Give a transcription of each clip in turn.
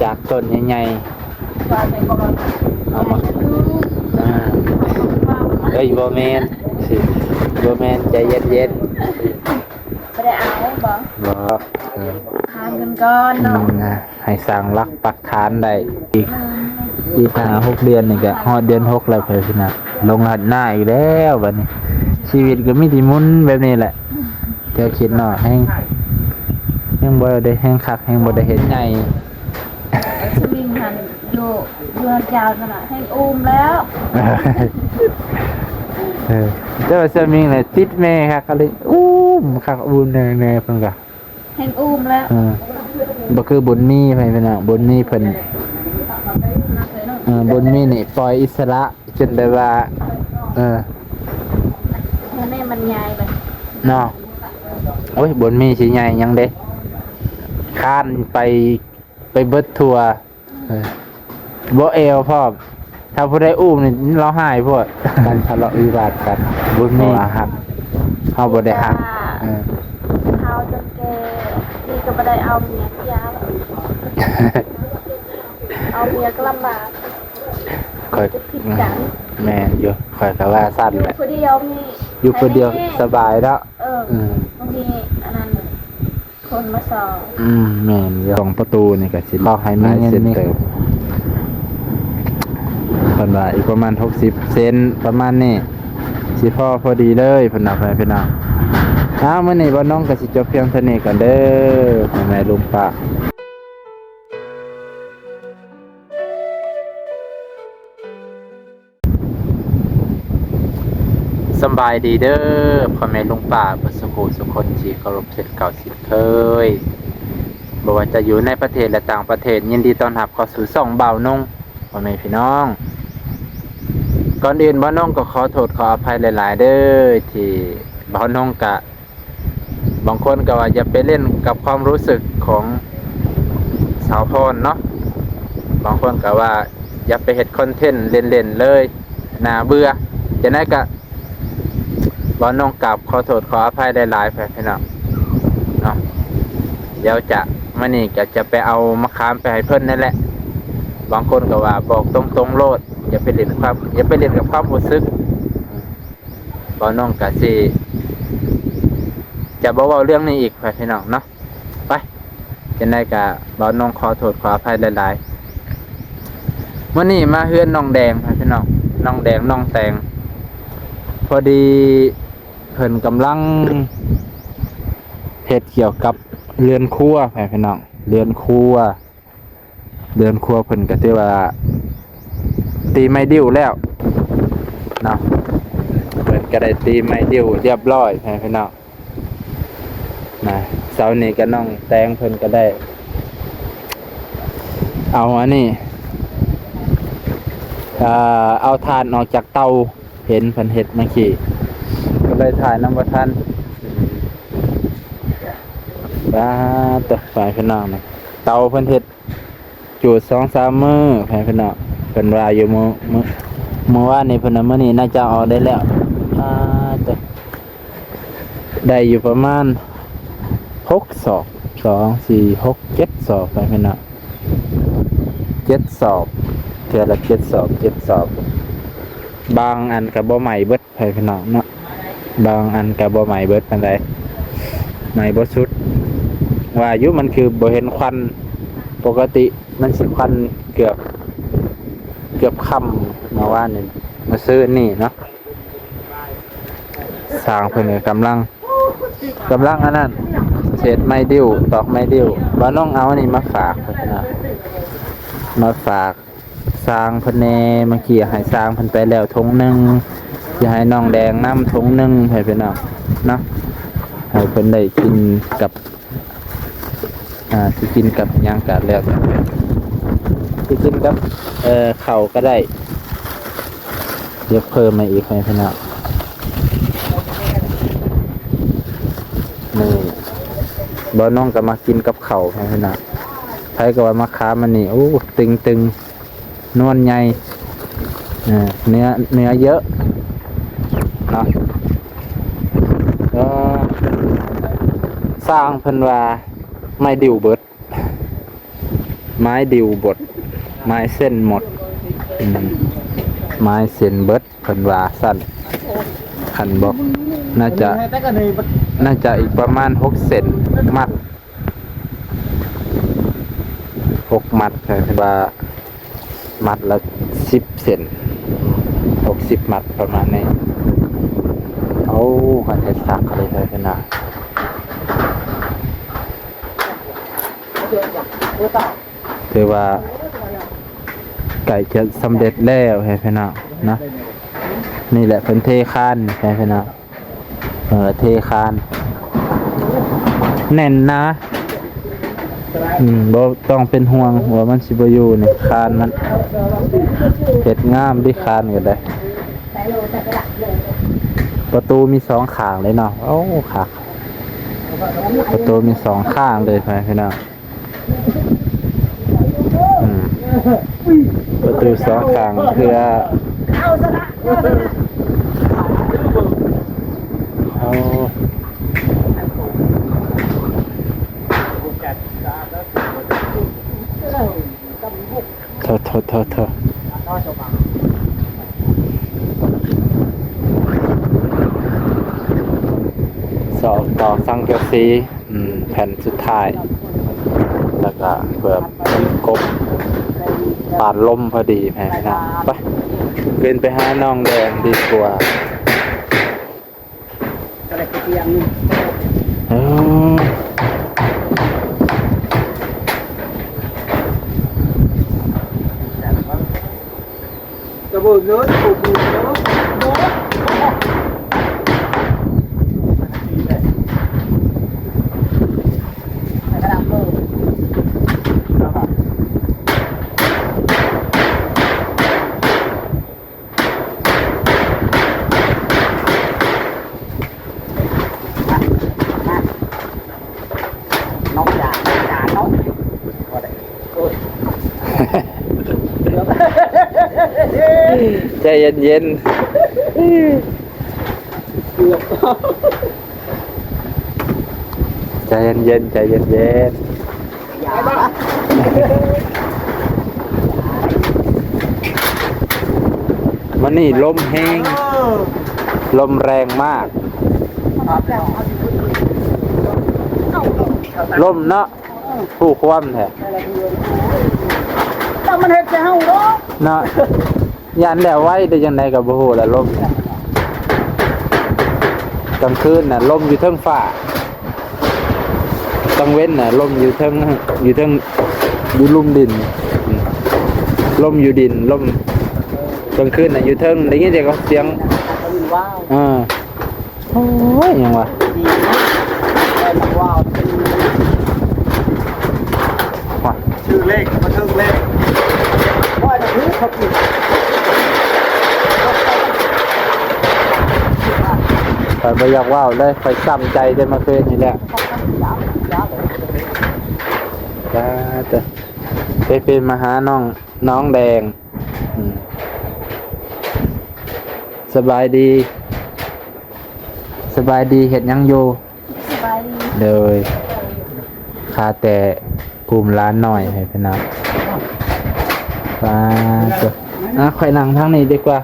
จากต้นใหญ่ๆเอามาเอ้ยบ่แม่นบ่แม่นใจเย็นไม่ได้เอาบ่ๆบ่ทานกันก่อนเนาะให้สร้างรักปักฐานได้อีก5-6 เดือนนี่ก็ฮอดเดือน6แล้วเพิ่นสินะลงหัดหน้าอีกแล้วบัดนี้ชีวิตก็มีที่หมุนแบบนี้แหละเดี๋ยวคิดเนาะแฮงบ่ได้แฮงคักแฮงบ่ได้เฮ็ดใหญ่สวิงหันอยู่เรือนยาวขนาดให้อุ้มแล้วเจ้าสมิงเลยติดแม่ครับก็เลยครับบุญแน่ๆเพิ่นก็ให้อุ้มแล้วบ่คือบุญมีไผเพิ่นน่ะบุญมีเพิ่นบุญมีนี่ปล่อยอิสระจนได้ว่าแม่มันใหญ่เลยเนาะโอ้ยบุญมีสิใหญ่ยังเด้ค้านไปเบิดทัวบ่เอวพร้อมถ้าผู้ใดอุ้มนี่เราหายพวกกันทะเลาะวิวาทกันบุญมีครับเฮาบ่ได้ฮักเฮาจนแก่นี่ก็บ่ได้เอาเมียที่ยาเอาเมียก็ลำบากค่อยแม่นอยู่ค่อยก็ว่าสั้นแหละผู้เดียวมีอยู่คนเดียวสบายแล้วบางทีอันนั้นคนมาสอบแม่นของประตูนี่ก็สิบอกให้มีเงินเติมเพิ่นว่าอีกประมาณ60 เซนประมาณนี้สิพอดีเลยเพิ่นน่ะพี่น้องมื้อนี้บ่น้องก็สิจบเพียงเท่านี้ก่อนเด้อแม่ลุงป้าสบายดีเด้อพ่อแม่ลุงป้าบ่สุขสุขคนที่เคารพเช่นเก่าสิเคยบ่ว่าจะอยู่ในประเทศและต่างประเทศยินดีต้อนรับเข้าสู่ช่องบ่าวนงพ่อแม่พี่น้องก่อนอื่นบ่าวนงก็ขอโทษขออภัยหลายๆเด้อที่บ่าวนงกะบางคนก็ว่าอย่าไปเล่นกับความรู้สึกของสาวพรเนาะบางคนก็ว่าอย่าไปเฮ็ดคอนเทนต์เล่นๆเลยน่าเบื่อจะได้ก็บ่าวนงกราบขอโทษขออภัยหลายๆพี่น้องเนาะเดี๋ยวมื้อนี้ก็จะไปเอามะขามไปให้เพิ่นนั่นแหละบางคนก็ว่าบอกตรงๆโลดอย่าไปเล่นกับความรู้สึกบ่าวนงก็สิจะบอกว่าเรื่องนี้อีกพี่น้องเนาะไปจะได้กะบ่าวนงขอโทษขออภัยหลายๆวันนี้มาเฮือนน้องแดงพี่น้องน้องแดงน้องแตงพอดีเพิ่นกำลังเฮ็ดเกี่ยวกับเรือนครัวพี่น้องเรือนครัวเพิ่นก็ถือว่าตีไม้ดิ้วแล้วเนาะเพิ่นก็ได้ตีไม้ดิ้วเรียบร้อยพี่น้องนะเสาร์นี้ก็น้องแตงเพิ่นก็ได้เอาอันนี้เอาถ่านออกจากเตาเห็นเพิ่นเฮ็ดเมื่อกี้ก็เลยถ่ายน้ำบ่ทันต่อไปพี่น้องนะเตาเพิ่นเฮ็ดจูด 2-3 มื้อพี่น้องเพิ่นว่าอยู่มื้อวานนี้เพิ่นมื้อนี้น่าจะออกได้แล้วได้อยู่ประมาณ6 ศอก2 4 6 7 ศอกไปพี่น้อง7 ศอกเทื่อละ7 ศอก7 ศอกบางอันก็บ่ใหม่เบิดไปพี่น้องเนาะบางอันก็บ่ใหม่เบิดปานใดใหม่บ่สุดว่าอายุมันคือบ่เห็นควันปกติมันสิควันเกือบค่ำมาว่านี่มาซื้อนี่เนาะสร้างเพิ่นก็กำลังอันนั้นเศษไม้ดิ้วตอกไม้ดิ้วบ่าน้องเอาอันนี้มาฝากเพิ่นนะมาฝากสร้างเพิ่นแน่เมื่อกี้ให้สร้างเพิ่นไปแล้วถุงนึงสิให้น้องแดงน้ำถุงนึงให้เพิ่นเอาเนาะให้เพิ่นได้กินกับสิกินกับหยังก็แล้วสิกินกับข้าวก็ได้เดี๋ยวเพิ่มมาอีกให้เพิ่นเอานี่บ่น้องก็มากินกับข้าวให้เพิ่นน่ะใครก็ว่ามะขามมันนี่โอ้ตึงนวลใหญ่เนื้อเยอะเนาะก็สร้างเพิ่นว่าไม่ดิ้วเบิด ไม้ดิวบดไม้เส้นหมดไม้เส้นเบิดเพิ่นว่าสั้นขันบอกน่าจะอีกประมาณ6 เซนมัด6 มัดเพิ่นว่ามัดละ10 เซน60 มัดประมาณนี้เอาคันเฮ็ดซักอะไรได้ขนาดถือว่าไก่จะสำเร็จแล้วให้พี่น้องนะนี่แหละเป็นเทคานให้พี่น้องเทคานแน่นนะบ่ต้องเป็นห่วงหัวมันสิบ่อยู่นี่คานมันเฮ็ดงามดิคานก็ได้ประตูมี2 ข้างเลยเนาะโอ้ค่ะประตูมี2 ข้างเลยพี่น้องประตู2 ข้างเพื่อเอาโทษสอบต่อสังเกตสีแผ่นสุดท้ายแล้วก็เพื่อมันกบปาดลมพอดีแม่นะไปเกินไปหาน้องแดงดีกว่ากระโดดเนื้อปูปูเนื้อน้องจ่าน้องใจเย็นใจเย็นมันนี่ลมแห้งลมแรงมากลมเนาะผู้ความแท้ถ้ามันเห็ดจะเห่าเนาะเนาะยันแล้วไว้ได้ยังไงกับโอ้โหละลมกลางคืนน่ะลมอยู่เทิงฟ้ากลางเว้นน่ะลมอยู่เทิงอยู่ลุ่มดินลมอยู่ดินลมกลางคืนน่ะอยู่เทิงได้ยินเสียงโอ้ยยังวะชื่อเลขมาเทิงเลขว่าจะรู้เขาผิดไปอยากว่าวเลยไปซ้ำใจได้มาเพื่อนนี่แหละจ้าจะไปเป็นมาหาน้องแดงสบายดีเห็ดยังอยู่เลยคาแต่กลุ่มร้านหน่อยให้พี่น้องป้าจะข่อยนั่งทางนี้ดีกว่า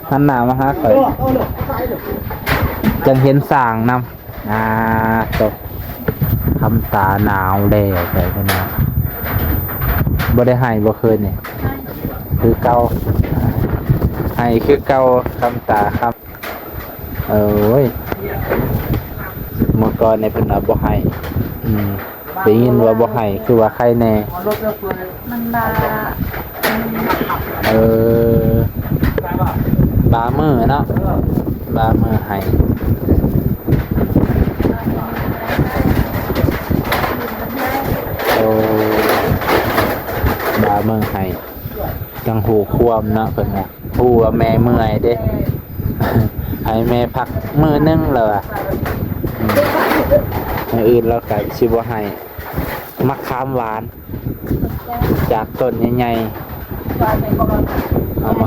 หันหน้ามาหาข่อยจังเห็นสางนำตกทำตาหนาวแล้วไปพี่น้องบ่ได้ให้บ่เคยนี่คือเก่าให้คือเก่าคำตาครับเอ้ยเมื่อก่อนในเพิ่นบ่ให้ได้ยินว่าบ่ให้คือว่าใครแน่มันบาบามือเนาะบามือให้บามือให้จังหูความเนาะเพิ่นว่าฮู้ว่าแม่เมื่อยเด้ ให้แม่พักมื้อนึงแล้วอ่ะอื่นเราก็สิบ่ให้มะขามหวานจากต้นใหญ่ๆเอามา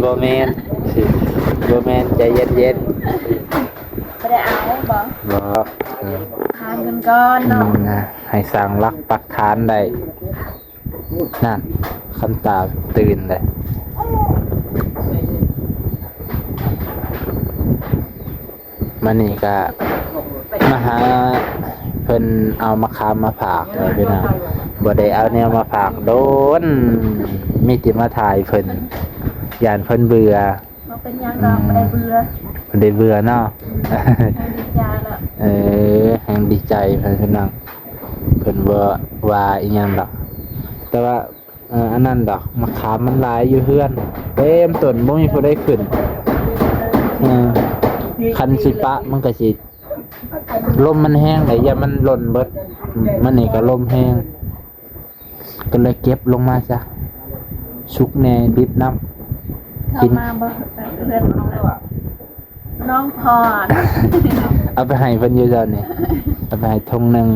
บ่แม่นใจเย็นไม่ได้เอาบ่บ่ หาเงินก้อนเนาะ นะให้สร้างรักปักฐานได้นั่นคำตาตื่นเลยมันนี่ก็มาหาเพิ่นเอามะขามมาฝากเลยพี่น้องบ่ได้เอาแนวมาฝากโดนมีติมาถ่ายเพิ่นย่านเพิ่นเบื่อ มาเป็นยังดอกไม่ได้เบื่อ เพิ่นได้เบื่อเนาะ ให้ดีใจละ แห่งดีใจเพิ่นพี่น้องเพิ่นบ่ว่าอีหยังดอกแต่ว่าอันนั้นดอกมะขามมันหลายอยู่เฮือนเต็มต้นบ่มีผู้ใดขึ้นคันสิปะมันก็สิลมมันแห้งเลยอย่ามันหล่นเบิดมันนี่ก็ลมแห้งก็เลยเก็บลงมาซะชุกแหน่ดิบน้ำ เข้ามาบ่เพื่อนน้องพร เอาไปให้เพิ่นอยู่ตอนนี้เอาไปให้ทงหนึง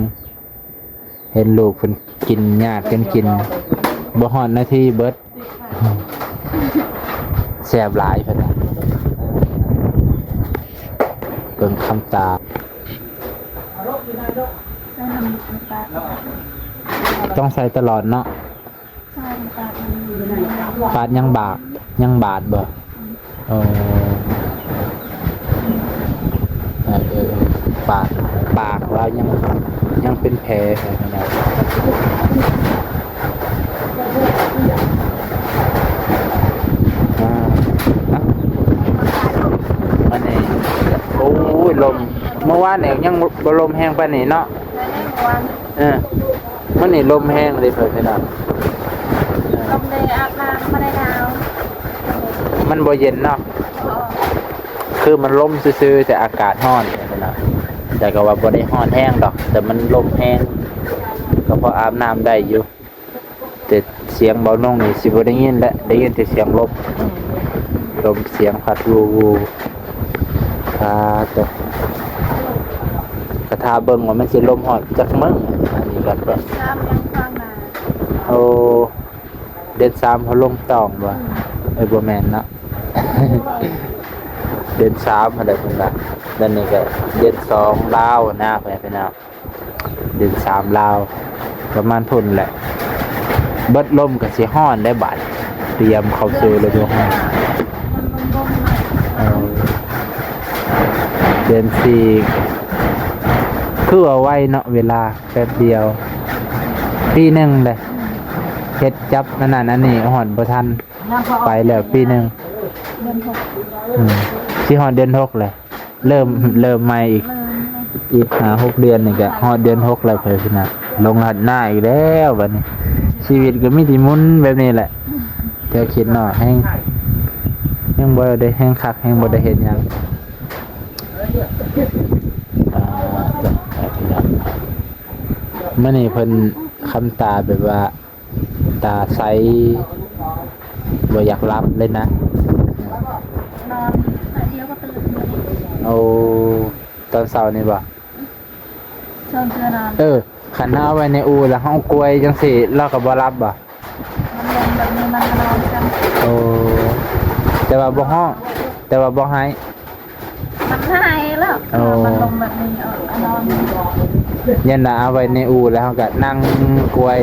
เห็นลูกเพิ่นกินญาติกันกินบ่ฮอดนาทีเบิดแซ่บหลายเพิ่นน่ะเบิ่งคำตา ใส่น้ำตาล ต้องใส่ตลอดเนาะ ใส่น้ำตาลมันอยู่ใน บาทยังบาทยังบาทบ่เอปากว่ายังเป็นแผลอยู่นะมันนี่โอ้ยลมเมื่อวานเนี่ยยังบ่ลมแห้งปานนี้เนาะ ในวัน มันนี่ลมแห้งเลยเพิ่นพี่น้อง ลมเลยอาบน้ำไม่ได้หนาว มันบ่เย็นเนาะคือมันลมซื่อๆแต่อากาศร้อนพี่น้องแต่ก็ว่าบ่ได้ร้อนแห้งดอก แต่มันลมแห้งก็พออาบน้ำได้อยู่แต่เสียงเบาน้องนี่สิบ่ได้ยินและได้ยินแต่เสียงลมเสียงพัดวูตกกระทาเบิ่งว่ามันสิลมฮอดจักมึงอันนี้ก็ น้ำยังฟังมา โอ้เดือน3เขาลงตองบ่บ่แม่นเนาะ เดือน3อะไรเพิ่นว่าเดือนนี้ก็เดือน2ลาวหน้าไปพี่น้องเดือน3ลาวประมาณพุ่นแหละเบิดลมก็สิฮ้อนได้บาดเตรียมเข้าสู่ฤดูร้อน เดือน4คือว่าไว้เนาะเวลาแป๊บเดียวปีหนึงเลยเฮ็ดจับนั่นอันนี้ฮอดบ่ทันไปแล้วปีหนึง เดือนหก สิฮอดเดือน6เลยเริ่มใหม่อีก เริ่มเลย อีก5-6 เดือนนี่ก็ฮอดเดือน6แล้วเพิ่นพี่น้าลงหัดหน้าอีกแล้วบัดนี้ ชีวิตก็มีที่หมุนแบบนี้แหละเดี๋ยวคิดเนาะแฮงบ่ได้แฮงคักแฮงบ่ได้เฮ็ดหยังมื้อนี้เพิ่นคำตาแบบว่าตาใสบ่อยากรับเลยนะ นอนเดียวก็ตื่นเลย เอาตอนเช้านี่บ่ เชิญเตือนนอน ขันเอาไว้ในอูแล้วเฮากลวยจังซี่เราก็บ่รับบ่ มันลงแบบนี้มันนอนกัน โอ้แต่ว่าบ่ฮ้องแต่ว่าบ่ให้ มันหายแล้วมันลงแบบนี้นอน ยันน่ะเอาไว้ในอูแล้วเฮาก็นั่งกลวย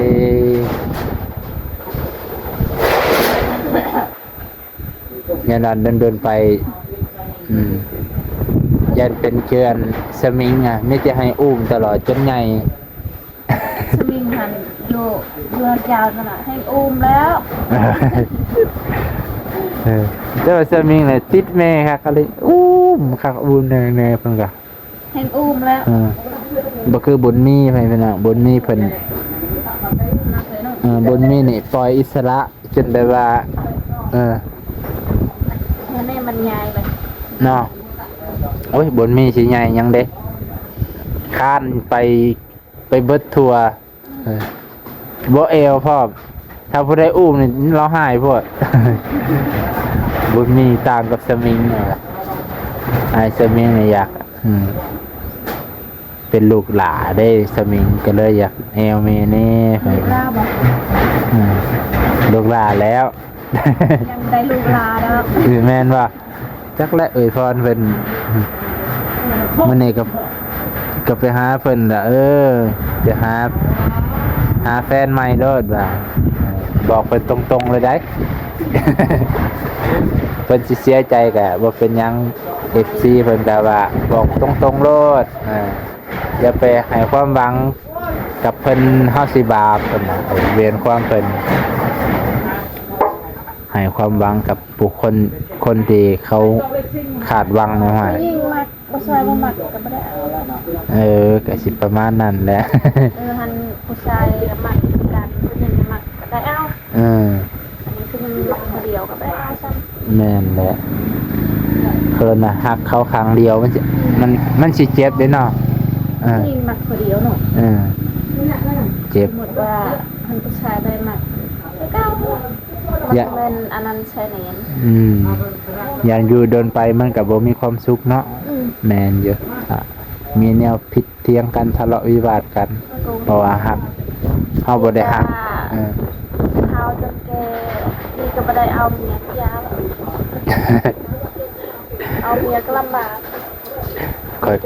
ยันนั้นเดินไปยันเป็นเกลือนสมิงอ่ะไม่จะให้อุ้มตลอดจนใหญ่ สมิงหันอยู่เรือยาวขนาดให้อุ้มแล้ว เจ้าสมิงเลยติดแม่ค่ะก็เลยอุ้มค่ะอุ้มเนยเพิ่นก็ ให้อุ้มแล้ว บ่คือบุญมีไปเพิ่นน่ะบุญมีเพิ่นบุญมีนี่ปล่อยอิสระจนแบบว่านี่มันใหญ่เลย เนาะโอ้ยบุญมีสิใหญ่ยังเด้ข้านไปเบิดทัวบ่เอวพร้อมถ้าผู้ใดอุ้มนี่เราหายพวด บุญมีต่างกับสมิงน่ะไอ้สมิงนี่อยากเป็นลูกหลาได้สมิงก็เลยอยากแอวเมเน่ ลูกลาบอก ลูกหลาแล้ว ยังได้ลูกลาแล้ว คือแม่นว่าจักและพรเพิ่นมื้อนี้ก็ ก็ไปหาเพิ่นละจะหาแฟนใหม่โลดว่าบอกเพิ่นตรงๆเลยได้ เพิ่นสิเสียใจก็บ่เป็นหยัง FC เพิ่นก็ว่าบอกตรงๆโลดอย่าไปให้ความหวังกับเพิ่นเฮาสิบาปเพิ่นน่ะเวียนความเพิ่นให้ความหวังกับบุคคลคนที่เขาขาดหวังนะฮะ ยิ่งมักผู้ชายบ่มักก็บ่ได้เอาแล้วเนาะ ก็สิประมาณนั้นแหละ หันผู้ชายมักกันผู้หญิงมักก็ได้เอาอันนี้คือมันมักคนเดียวก็ได้เอาซ้ำ แม่นแหละเพิ่นน่ะฮักเขาครั้งเดียวมันสิเจ็บเด้เนาะยิ่งมักคนเดียวเนาะ เจ็บ สมมุติว่าท่านผู้ชายได้มักก็เอามันเป็นอันนั้นใช่ไหน อย่างอยู่เดินไปมันก็บ่มีความสุขเนาะแม่นอยู่มีแนวผิดเถียงกันทะเลาะวิวาทกันเพราะว่าฮักเฮาบ่ได้ฮักเอาจนแกนี่ก็บ่ได้เอาเมียยาเอาเมียก็ลำบาก ค่อย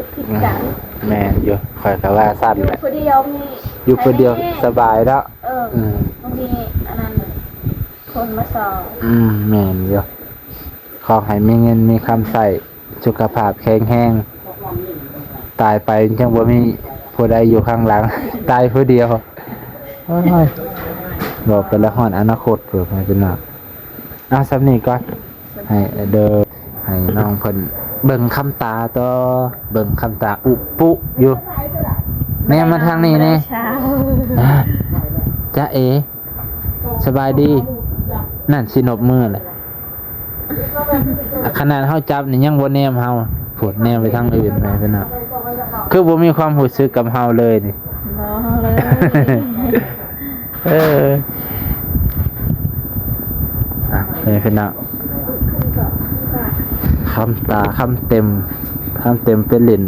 แม่นอยู่ค่อยก็ว่าสั้นแหละ คนเดียวมี อยู่คนเดียวสบายแล้วบางทีอันนั้นคนมาสอนแม่นอยู่ขอให้มีเงินมีคำใส่สุขภาพแข็งแรงตายไปจังบ่มีผู้ใดอยู่ข้างหลัง ตายผู้เดียวโอ้ยบอกไปแล้วฮอดอนาคตเพิ่นเป็นหนักเอาซ้ำนี้ก่อนให้ให้น้องเพิ่นเบิ่งคำตาต่อเบิ่งคำตาอุปุอยู่แม่มาทางนี้นี่จ๊ะเอสบายดีนั่นสินบมือเลยขนาดเฮาจับนี่ยังบ่แนมเฮาปวดแนมไปทางอื่นไปเป็นน่ะคือบ่มีความรู้สึกกับเฮาเลยนี่บ่เลยเป็นน่ะคำตาคำเต็มเป็นลิ้น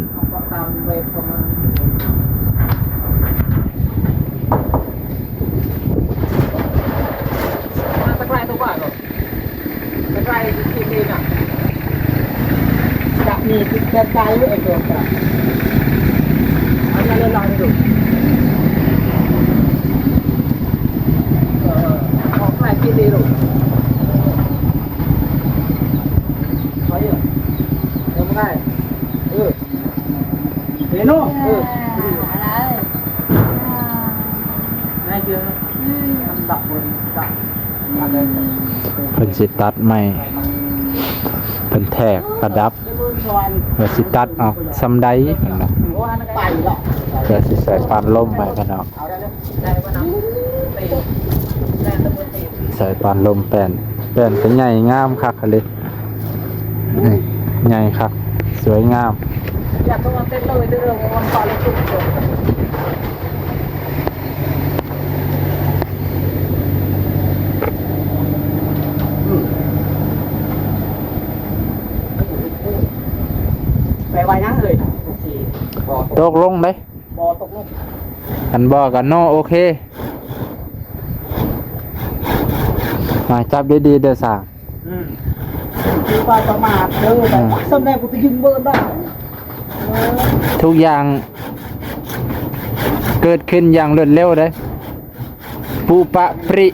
ตะไคร้ตัวบ้านตะไคร้ที่นี่น่ะจะมีจะตายไอ้ตัวกันอันนั้นเลยลองดูของใครกินดีลูกใครอ่ะเดี๋ยวไม่ได้เดี๋ยวโน่อะไรนายเจอทำดับบนดับอะไร เพิ่นสิตัดใหม่เพิ่นแทกประดับเพิ่นสิตัดออกซำใดเพิ่นน่ะเพิ่นสิใส่ปานลมไปเพิ่นเอาใส่ปานลมแป้นก็ใหญ่งามคักเลยนี่ใหญ่คักสวยงามอยากต้องมาเต้นเลยเรื่องวันก่อนเลยคุณไปไว้นะเลยตกลงเด้บอตกลงคันบ่กันโนโอเคมาจับดีๆเด้อสางคือว่าประมาทเด้อแต่สำแดงกูจะยิงเบิร์ดได้ทุกอย่างเกิดขึ้นอย่างรวดเร็วเด้ปูปะปริ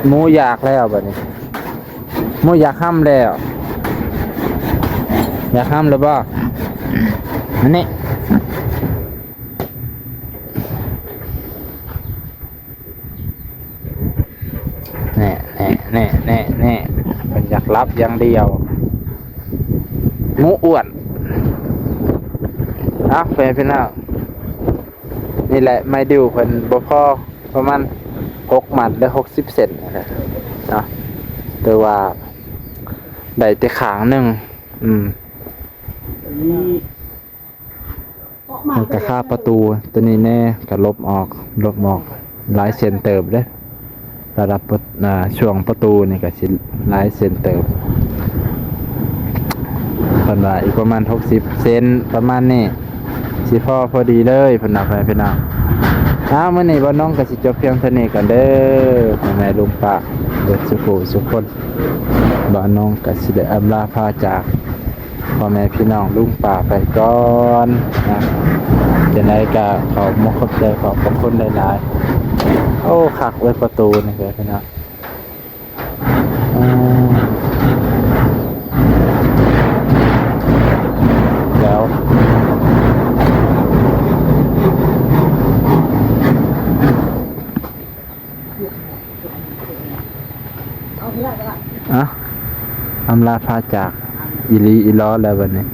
หมูอยากแล้วบัดนี้หมูอยากห้ำแล้วอยากห้ำแล้วบ่นี่มันอยากรับอย่างเดียวหมูอ้วนเป็นแล้วนี่แหละไม่ดิวเพิ่นบ่พอประมาณ6 หมัดและ60 เซนนะเนาะแต่ว่าได้แต่ขางหนึ่งมันก็ค่าประตูตัวนี้แน่ก็ลบออกหลายเซนเติบเด้ระดับช่วงประตูนี่ก็สิหลายเซนเติบ นว่าอีกประมาณ60เซนประมาณนี้สิพอดีเลยเพิ่นเอาไปพี่น้องมื้อนี้บ่น้องก็สิจบเพียงเท่านี้กันเด้อพ่อแม่ลุงป้าเบิดสุขสุขคนบ่น้องก็สิได้อำลาพาจากพ่อแม่พี่น้องลุงป้าไปก่อนนะจังไดก็ขอบมกขอบใจขอบพระคุณหลายๆโอ้คักไว้ประตูนี่เด้อพี่น้องแล้ว เอาที่ได้ก็ได้ อ่ะอำลาพาจากอีหลีอีล้อแล้ววันนี้